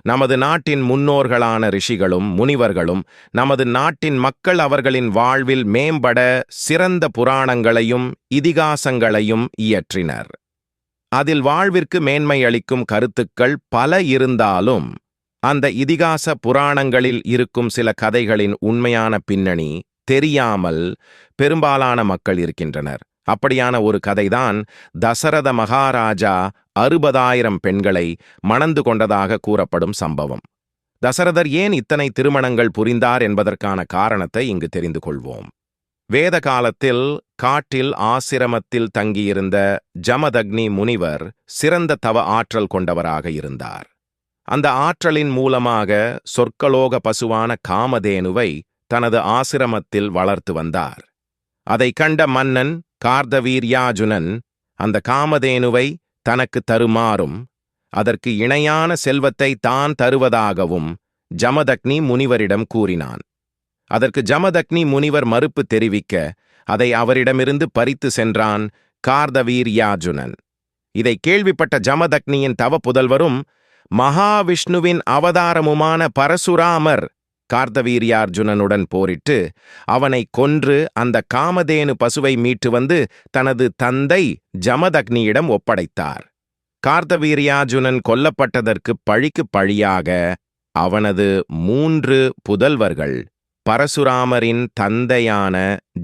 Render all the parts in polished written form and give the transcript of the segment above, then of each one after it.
நமது நாட்டின் முன்னோர்களான ரிஷிகளும் முனிவர்களும் நமது நாட்டின் மக்கள் அவர்களின் வாழ்வில் மேம்பட சிறந்த புராணங்களையும் இதிகாசங்களையும் இயற்றினர். அதில் வாழ்விற்கு மேன்மை அளிக்கும் கருத்துக்கள் பல இருந்தாலும் அந்த இதிகாச புராணங்களில் இருக்கும் சில கதைகளின் உண்மையான பின்னணி தெரியாமல் பெரும்பாலான மக்கள் இருக்கின்றனர். அப்படியான ஒரு கதைதான் தசரத மகாராஜா 60,000 பெண்களை மணந்து கொண்டதாக கூறப்படும் சம்பவம். தசரதர் ஏன் இத்தனை திருமணங்கள் புரிந்தார் என்பதற்கான காரணத்தை இங்கு தெரிந்து கொள்வோம். வேத காலத்தில் காட்டில் ஆசிரமத்தில் தங்கியிருந்த ஜமதக்னி முனிவர் சிறந்த தவ ஆற்றல் கொண்டவராக இருந்தார். அந்த ஆற்றலின் மூலமாக சொர்க்கலோக பசுவான காமதேனுவை தனது ஆசிரமத்தில் வளர்த்து வந்தார். அதை கண்ட மன்னன் கார்தவீர்யாஜுனன் அந்த காமதேனுவை தனக்கு தருமாறும் அதற்கு இணையான செல்வத்தை தான் தருவதாகவும் ஜமதக்னி முனிவரிடம் கூறினான். அதற்கு ஜமதக்னி முனிவர் மறுப்பு தெரிவிக்க அதை அவரிடமிருந்து பறித்து சென்றான் கார்தவீர்யாஜுனன். இதை கேள்விப்பட்ட ஜமதக்னியின் தவ புதல்வரும் மகாவிஷ்ணுவின் அவதாரமுமான பரசுராமர் கார்தவீர்யார்ஜுனனுடன் போரிட்டு அவனை கொன்று அந்த காமதேனு பசுவை மீட்டு வந்து தனது தந்தை ஜமதக்னியிடம் ஒப்படைத்தார். கார்தவீர்யார்ஜுனன் கொல்லப்பட்டதற்கு பழிக்கு பழியாக அவனது 3 புதல்வர்கள் பரசுராமரின் தந்தையான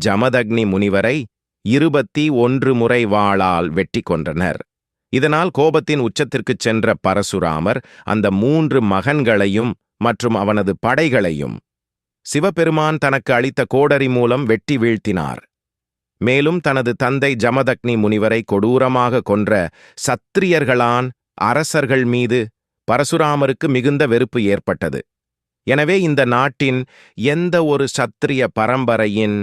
ஜமதக்னி முனிவரை 21 முறை வாளால் வெட்டி கொன்றனர். இதனால் கோபத்தின் உச்சத்திற்குச் சென்ற பரசுராமர் அந்த 3 மகன்களையும் மற்றும் அவனது படைகளையும் சிவபெருமான் தனக்கு அளித்த கோடரி மூலம் வெட்டி வீழ்த்தினார். மேலும் தனது தந்தை ஜமதக்னி முனிவரை கொடூரமாக கொன்ற சத்திரியர்களான் அரசர்கள் மீது பரசுராமருக்கு மிகுந்த வெறுப்பு ஏற்பட்டது. எனவே இந்த நாட்டின் எந்த ஒரு சத்திரிய பரம்பரையின்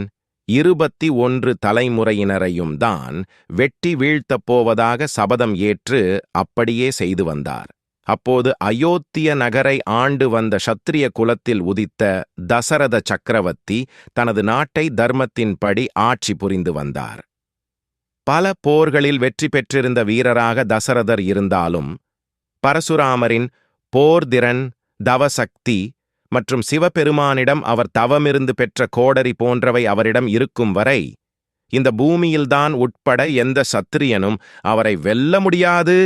21 தலைமுறையினரையும் தான் வெட்டி வீழ்த்தப் போவதாக சபதம் ஏற்று அப்படியே செய்து வந்தார். அப்போது அயோத்திய நகரை ஆண்டு வந்த சத்திரிய குலத்தில் உதித்த தசரத சக்கரவர்த்தி தனது நாட்டை தர்மத்தின்படி ஆட்சி புரிந்து வந்தார். பல போர்களில் வெற்றி பெற்றிருந்த வீரராக தசரதர் இருந்தாலும் பரசுராமரின் போர்திறன், தவசக்தி மற்றும் சிவபெருமானிடம் அவர் தவமிருந்து பெற்ற கோடரி போன்றவை அவரிடம் இருக்கும் வரை இந்த பூமியில்தான் உட்பட எந்த சத்திரியனும் அவரை வெல்ல முடியாது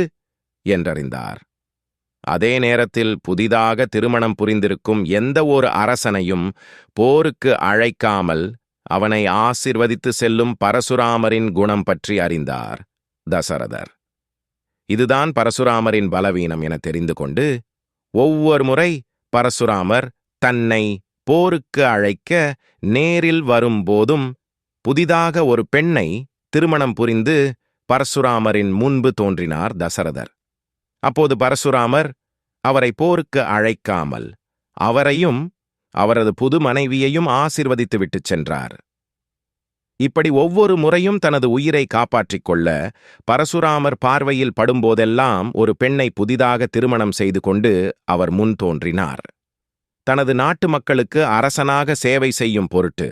என்றறிந்தார். அதே நேரத்தில் புதிதாக திருமணம் புரிந்திருக்கும் எந்த ஒரு அரசனையும் போருக்கு அழைக்காமல் அவனை ஆசிர்வதித்து செல்லும் பரசுராமரின் குணம் பற்றி அறிந்தார் தசரதர். இதுதான் பரசுராமரின் பலவீனம் என தெரிந்து கொண்டு ஒவ்வொரு முறை பரசுராமர் தன்னை போருக்கு அழைக்க நேரில் வரும்போதும் புதிதாக ஒரு பெண்ணை திருமணம் புரிந்து பரசுராமரின் முன்பு தோன்றினார் தசரதர். அப்போது பரசுராமர் அவரை போருக்கு அழைக்காமல் அவரையும் அவரது புது மனைவியையும் ஆசிர்வதித்து விட்டுச் சென்றார். இப்படி ஒவ்வொரு முறையும் தனது உயிரை காப்பாற்றிக் கொள்ள பரசுராமர் பார்வையில் படும்போதெல்லாம் ஒரு பெண்ணை புதிதாக திருமணம் செய்து கொண்டு அவர் முன் தோன்றினார். தனது நாட்டு மக்களுக்கு அரசனாக சேவை செய்யும் பொருட்டு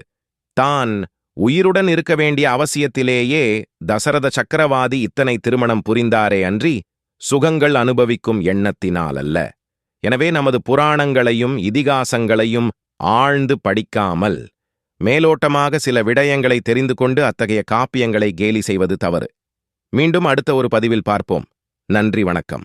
தான் உயிருடன் இருக்க வேண்டிய அவசியத்திலேயே தசரத சக்கரவாதி இத்தனை திருமணம் புரிந்தாரே அன்றி சுகங்கள் அனுபவிக்கும் எண்ணத்தினால் அல்ல. எனவே நமது புராணங்களையும் இதிகாசங்களையும் ஆழ்ந்து படிக்காமல் மேலோட்டமாக சில விடயங்களை தெரிந்து கொண்டு அத்தகைய காப்பியங்களை கேலி செய்வது தவறு. மீண்டும் அடுத்த ஒரு பதிவில் பார்ப்போம். நன்றி, வணக்கம்.